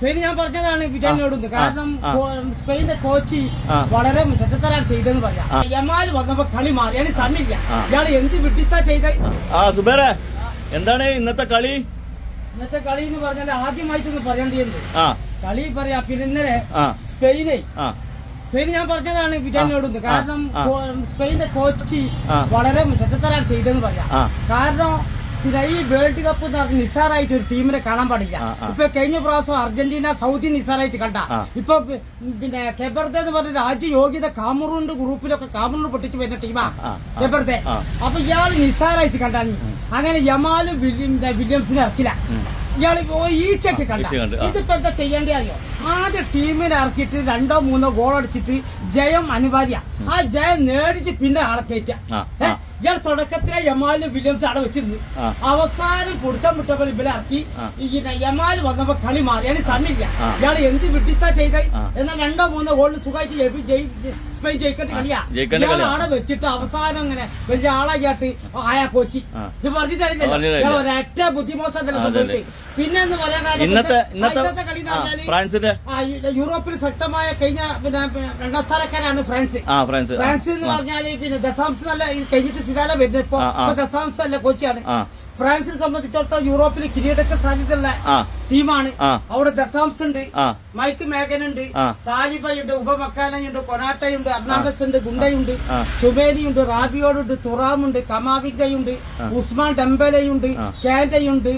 Spain ഞാൻ പറഞ്ഞതാണ് വിജയനോടുന്ന്. കാരണം സ്പെയിന്റെ കോച്ച് വളരെ മുറ്റത്തരാണ് ചെയ്തെന്ന് പറയാം. യമാൽ വന്നപ്പോ കളി മാറി. അതിന് സമയമില്ല. ഇയാൾ എന്ത് വിട്ടിത്താ ചെയ്ത. സുബേറെ, എന്താണ് ഇന്നത്തെ കളി? ഇന്നത്തെ കളി എന്ന് പറഞ്ഞാൽ ആദ്യമായിട്ടൊന്ന് പറയേണ്ടിയുണ്ട്. കളി പറയാ. പിന്നെ ഇന്നലെ സ്പെയിൻ ഞാൻ പറഞ്ഞതാണ് വിജയനോടുന്ന്. കാരണം സ്പെയിന്റെ കോച്ച് വളരെ മുറ്റത്തരാണ് ചെയ്തെന്ന് പറയാം. കാരണം പിന്നെ ഈ വേൾഡ് കപ്പ് നിസ്സാറായിട്ട് ഒരു ടീമിനെ കാണാൻ പാടില്ല. ഇപ്പൊ കഴിഞ്ഞ പ്രാവശ്യം അർജന്റീന സൗദി നിസ്സാറായിട്ട് കണ്ട. ഇപ്പൊ പിന്നെ കെബർദെ എന്ന് പറഞ്ഞ രാജ്യ യോഗ്യത കാമറൂണിന്റെ ഗ്രൂപ്പിലൊക്കെ കാമറൂൺ പൊട്ടിച്ച് വരുന്ന ടീമാ കെബർദെ. അപ്പൊ ഇയാള് നിസ്സാറായിട്ട് കണ്ടാണ്. അങ്ങനെ യമാലും വില്യംസിനെ ഇറക്കില്ല. ഇയാള് ഈസി ആക്കി കണ്ട. ഇതിപ്പോ എന്താ ചെയ്യേണ്ടി അറിയോ? ആദ്യ ടീമിനെ ഇറക്കിയിട്ട് 2-3 ഗോൾ അടിച്ചിട്ട് ജയം അനിവാര്യ. ആ ജയം നേടിട്ട് പിന്നെ ആളെ കയറ്റ. ഇയാൾ തുടക്കത്തിലെ യമാല് വില്യംസ് അവിടെ വെച്ചിരുന്നു. അവസാനം കൊടുത്താൻ വിട്ടപ്പോൾ ഇവരെ ഇറക്കി. യമാല് വന്നപ്പോ കളി മാറി. അതിന് സമയമില്ല. ഇയാൾ എന്ത് വിട്ടിത്താ ചെയ്ത. എന്നാൽ 2-3 ഗോളിന് സുഖമായിട്ട് സ്പെയിൻ ജയിക്കേണ്ട കളിയാ. ഇയാൾ അവിടെ വെച്ചിട്ട് അവസാനം അങ്ങനെ വലിയ ആളായിട്ട് ആയാ കോച്ചി ഇത് പറഞ്ഞിട്ടറിയില്ല. ഒരൊറ്റ ബുദ്ധിമോശം സംഭവിച്ചു. പിന്നെ എന്ന് പറയാൻ കാര്യം ഇന്നത്തെ കളി എന്ന് പറഞ്ഞാല് യൂറോപ്പിൽ ശക്തമായ കഴിഞ്ഞ പിന്നെ 2ാം സ്ഥാനക്കാരാണ് ഫ്രാൻസ്. ഫ്രാൻസ് എന്ന് പറഞ്ഞാല് പിന്നെ ദശാംശം നല്ല കഴിഞ്ഞിട്ട് സിതാല വരുന്നത്. ഇപ്പൊ ദശാംശം അല്ല കോച്ചാണ്. ഫ്രാൻസിനെ സംബന്ധിച്ചിടത്തോളം യൂറോപ്പിൽ കിരീടಕ್ಕೆ സാധ്യതയുള്ള ടീമാണ്. അവിടെ ദശാംശം ഉണ്ട്, മൈക്ക് മേഗൻ ഉണ്ട്, സാലിബയുണ്ട്, ഉപമക്കാനയുണ്ട്, കൊനാട്ടയുണ്ട്, അർണാണ്ടസ് ഉണ്ട്, ഗുണ്ടയുണ്ട്, ചുബേലിയുണ്ട്, റാബിയോടുണ്ട്, തുറാമുണ്ട്, കമാവിഗയുണ്ട്, ഉസ്മാൻ ഡെംബലയുണ്ട്, കാൻഡയുണ്ട്,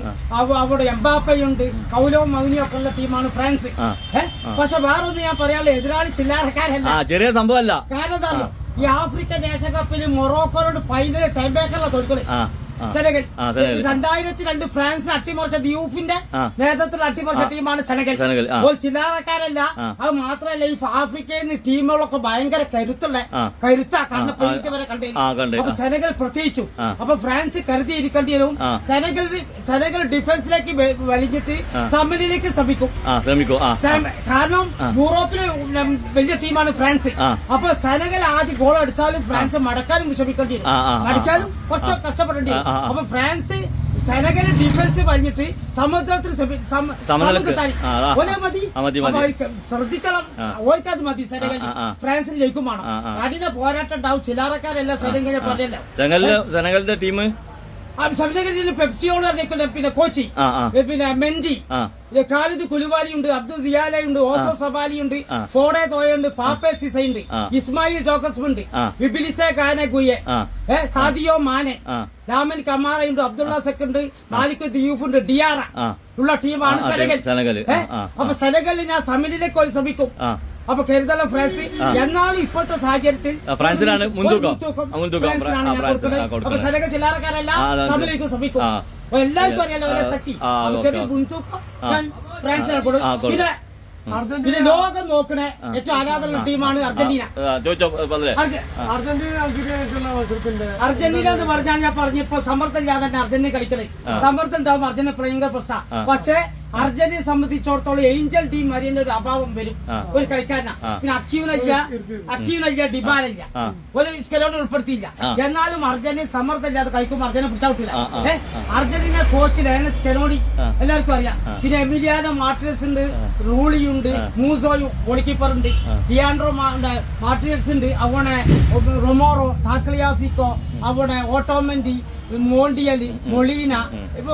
അവിടെ എംബാപ്പയുണ്ട്, കൗലോ മൗനിയും ഒക്കെ ഉള്ള ടീമാണ് ഫ്രാൻസ്. പക്ഷെ വേറൊന്ന് ഞാൻ പറയാനുള്ള എതിരാളി ചില്ലാറക്കാരല്ല, ചെറിയ സംഭവമല്ല. കാരണം എന്താ ഈ ആഫ്രിക്കൻ ഏഷ്യാകപ്പിൽ മൊറോക്കോയോട് ഫൈനൽ ടൈം ബേക്കറിലെ തോൽക്കളി. സെനഗൽ 2002 ഫ്രാൻസ് അട്ടിമറിച്ച ദ്യൂഫിന്റെ നേതൃത്വത്തിൽ അട്ടിമറിച്ച ടീമാണ് സെനഗൽ. ചില്ലറക്കാരല്ല. അത് മാത്രമല്ല ഈ ആഫ്രിക്കയിൽ നിന്ന് ടീമുകളൊക്കെ ഭയങ്കര കരുത്താ കണ്ണപ്പയ്ക്ക് വരെ കണ്ടു. അപ്പൊ സെനഗൽ പ്രത്യേകിച്ചു. അപ്പൊ ഫ്രാൻസ് കരുതിയിരിക്കേണ്ടി വരും. സെനഗൽ ഡിഫൻസിലേക്ക് വലിഞ്ഞിട്ട് സമനിലേക്ക് ശ്രമിക്കും. കാരണം യൂറോപ്പിലെ വലിയ ടീമാണ് ഫ്രാൻസ്. അപ്പൊ സെനഗൽ ആദ്യം ഗോൾ അടിച്ചാലും ഫ്രാൻസ് മടക്കാനും ശ്രമിക്കേണ്ടി വരും. മടക്കാനും കുറച്ച് കഷ്ടപ്പെടേണ്ടി വരും. അപ്പൊ ഫ്രാൻസ് സെനഗൽ ഡിഫൻസ് പറഞ്ഞിട്ട് സമുദ്രത്തിൽ ശ്രദ്ധിക്കണം. ഓർക്കത് മതി. സെനഗൽ ഫ്രാൻസിൽ ജയിക്കും വേണം. കഠിന പോരാട്ടം ഉണ്ടാവും. ചില്ലറക്കാരല്ല സെനഗലെ പറയല്ലോ. സെനഗലിന്റെ ടീം പെപ്സിയോട് പിന്നെ കോച്ചി പിന്നെ മെൻഡി, ഖാലിദ് കുലുവാലിയുണ്ട്, അബ്ദുൾ ദിയാലയുണ്ട്, ഓസോ സബാലിയുണ്ട്, ഫോഡെ തോയുണ്ട്, പാപ്പെ സിസയുണ്ട്, ഇസ്മായിൽ ജോക്കസ് ഉണ്ട്, വിബിലിസെ കാനഗുയെ, സാദിയോ മാനെ, രാമൻ കമാറയുണ്ട്, അബ്ദുള്ള സെക്കുണ്ട്, മാലിക് ദിയൂഫുണ്ട്, ഡിയാറ ഉള്ള ടീമാണ് സെനഗൽ. അപ്പൊ സെനഗലിൽ ഞാൻ സമനിലേക്ക് ശ്രമിക്കും. അപ്പൊ കരുതല ഫ്രാൻസ്. എന്നാലും ഇപ്പോഴത്തെ സാഹചര്യത്തിൽ ഫ്രാൻസിനാണ് മുൻതൂക്കം. അപ്പൊ സെനഗൽ ചില്ലറക്കാരല്ല, സമനിലേക്ക് ശ്രമിക്കും. എല്ലാവർക്കും അറിയാലോ ശക്തി. ചെറിയ മുൻതൂക്കം ഫ്രാൻസിനെ കൊടുക്കും. പിന്നെ ലോകം നോക്കണ ഏറ്റവും ആരാധന ടീമാണ് അർജന്റീന. അർജന്റീന എന്ന് പറഞ്ഞാൽ ഞാൻ പറഞ്ഞപ്പോ സമ്മർദ്ദം ഇല്ലാതെ തന്നെ അർജന്റീന കളിക്കണേ. സമ്മർദ്ദം ഉണ്ടാവും അർജന്റീന ഭയങ്കര പ്രശ്നമാണ്. പക്ഷെ അർജന്റീന സംബന്ധിച്ചിടത്തോളം ഏഞ്ചൽ ടീം മരിയന്റെ ഒരു അഭാവം വരും ഒരു കളിക്കാരനാ. പിന്നെ അക്യൂനല്ല ഡിബാലില്ല, ഒരു സ്കെലോൺ ഉൾപ്പെടുത്തിയില്ല. എന്നാലും അർജന്റീന സമ്മർദ്ദം ഇല്ലാതെ കളിക്കുമ്പോൾ അർജന്റീന പിടിച്ചൗട്ടില്ല. അർജന്റീന കോച്ച് ലേണൽ സ്കെലോണി എല്ലാവർക്കും അറിയാം. പിന്നെ എമിലിയാനോ മാർട്ടിനസ് ഉണ്ട്, റൂളിയുണ്ട്, മൂസോയും ഗോൾ കീപ്പർ ഉണ്ട്, ഡിയാൻഡ്രോ മാർട്ടിനസ് ഉണ്ട്, അവിടെ റൊമോറോ, ടാക്ലിയാഫിക്കോ, അവിടെ ഓട്ടോമെന്റി, മോണ്ടിയലി, മൊളീന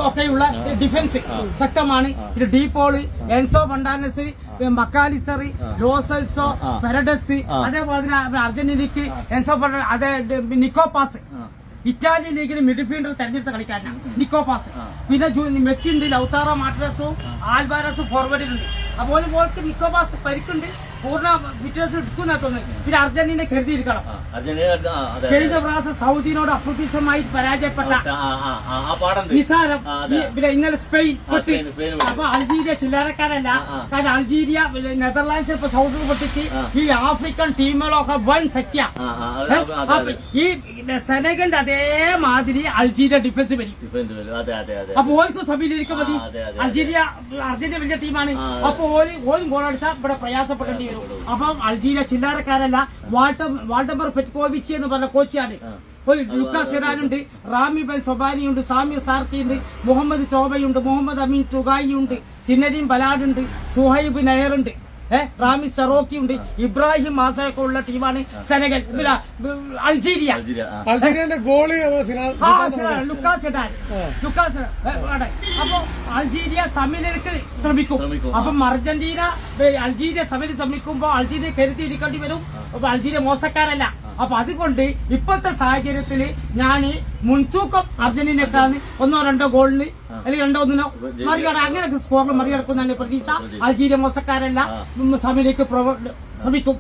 ഒക്കെയുള്ള ഡിഫൻസ് ശക്തമാണ്. പിന്നെ ഡീപോള്, എൻസോ ഫണ്ടാനസ്, മക്കാലിസർ, റോസൽസോ, പെരഡസ്, അതേപോലെ അർജന്റീനക്ക് എൻസോ ഫണ്ടാന, അതേ നിക്കോപാസ് ഇറ്റാലിയൻ ലീഗിൽ മിഡ്ഫീൽഡർ തെരഞ്ഞെടുത്ത കളിക്കാരനാണ് നിക്കോപാസ്. പിന്നെ മെസ്സി ഉണ്ട്, ലൗതാറോ മാർട്ടിനസും ആൽവാരസും ഫോർവേഡിലുണ്ട്. അതുപോലെ പോലത്തെ നിക്കോപാസ് പരിക്കുണ്ട്, പൂർണ്ണ ഫിറ്റ്നസ് എടുക്കുന്ന തോന്നുന്നു. പിന്നെ അർജന്റീന കരുതിയിരിക്കണം. കഴിഞ്ഞ പ്രാവശ്യം സൗദിനോട് അപ്രതീക്ഷിതമായി പരാജയപ്പെട്ട നിസാരം. പിന്നെ ഇന്നലെ സ്പെയിൻ പൊട്ടി. അപ്പൊ അൾജീരിയ ചില്ലറക്കാരല്ല. കാരണം അൾജീരിയ നെതർലാൻഡ്സ് ഇപ്പൊ സൗദി പൊട്ടിച്ച് ഈ ആഫ്രിക്കൻ ടീമുകളൊക്കെ വൻ ശക്തിയാണ്. ഈ സെനഗലിന്റെ അതേമാതിരി അൾജീരിയ ഡിഫൻസ് വരും. അപ്പൊ ഓർക്കും സമീപിക്കാൻ മതി. അർജന്റീന വലിയ ടീമാണ്. അപ്പൊ ഓരും ഗോൾ അടിച്ചാൽ ഇവിടെ പ്രയാസപ്പെടേണ്ടി വരും. അപ്പം അൾജീരിയ ചില്ലറക്കാരല്ല. വാൾഡംബർ പെറ്റ്കോവിച്ച് എന്ന് പറഞ്ഞ കോച്ചാണ്. ഒരു ലുക്കാസ് ഇടാനുണ്ട്, റാമി ബെൻ സൊബാനി ഉണ്ട്, സാമി സാർക്കി ഉണ്ട്, മുഹമ്മദ് ടോബയുണ്ട്, മുഹമ്മദ് അമീൻ ടുഗായി ഉണ്ട്, സിനദീൻ ബലാഡുണ്ട്, സുഹൈബ് നയറുണ്ട്, റാമി സെറോക്കി ഉണ്ട്, ഇബ്രാഹിം മാസയൊക്കെ ഉള്ള ടീമാണ് സെനഗൽ. അൾജീരിയ, അൾജീരിയന്റെ ഗോളി ലുക്കാസ് ഇടാൻ, അപ്പൊ അൾജീരിയ സമനിലക്ക് ശ്രമിക്കും. അപ്പം അർജന്റീന അൾജീരിയ സമനില ശ്രമിക്കുമ്പോ അൾജീരിയ കരുതിയിരിക്കേണ്ടി വരും. അപ്പൊ അൾജീരിയ മോശക്കാരല്ല. അപ്പൊ അതുകൊണ്ട് ഇപ്പോഴത്തെ സാഹചര്യത്തില് ഞാൻ മുൻതൂക്കം അർജന്റീനക്കാണ് 1-2 ഗോളിന് അല്ലെങ്കിൽ 2-1 മറികട അങ്ങനെ സ്കോറിൽ മറികടക്കുന്നതാണ് പ്രതീക്ഷ. അൾജീരിയ മോശക്കാരല്ല, സമനിലയ്ക്ക് ശ്രമിക്കും.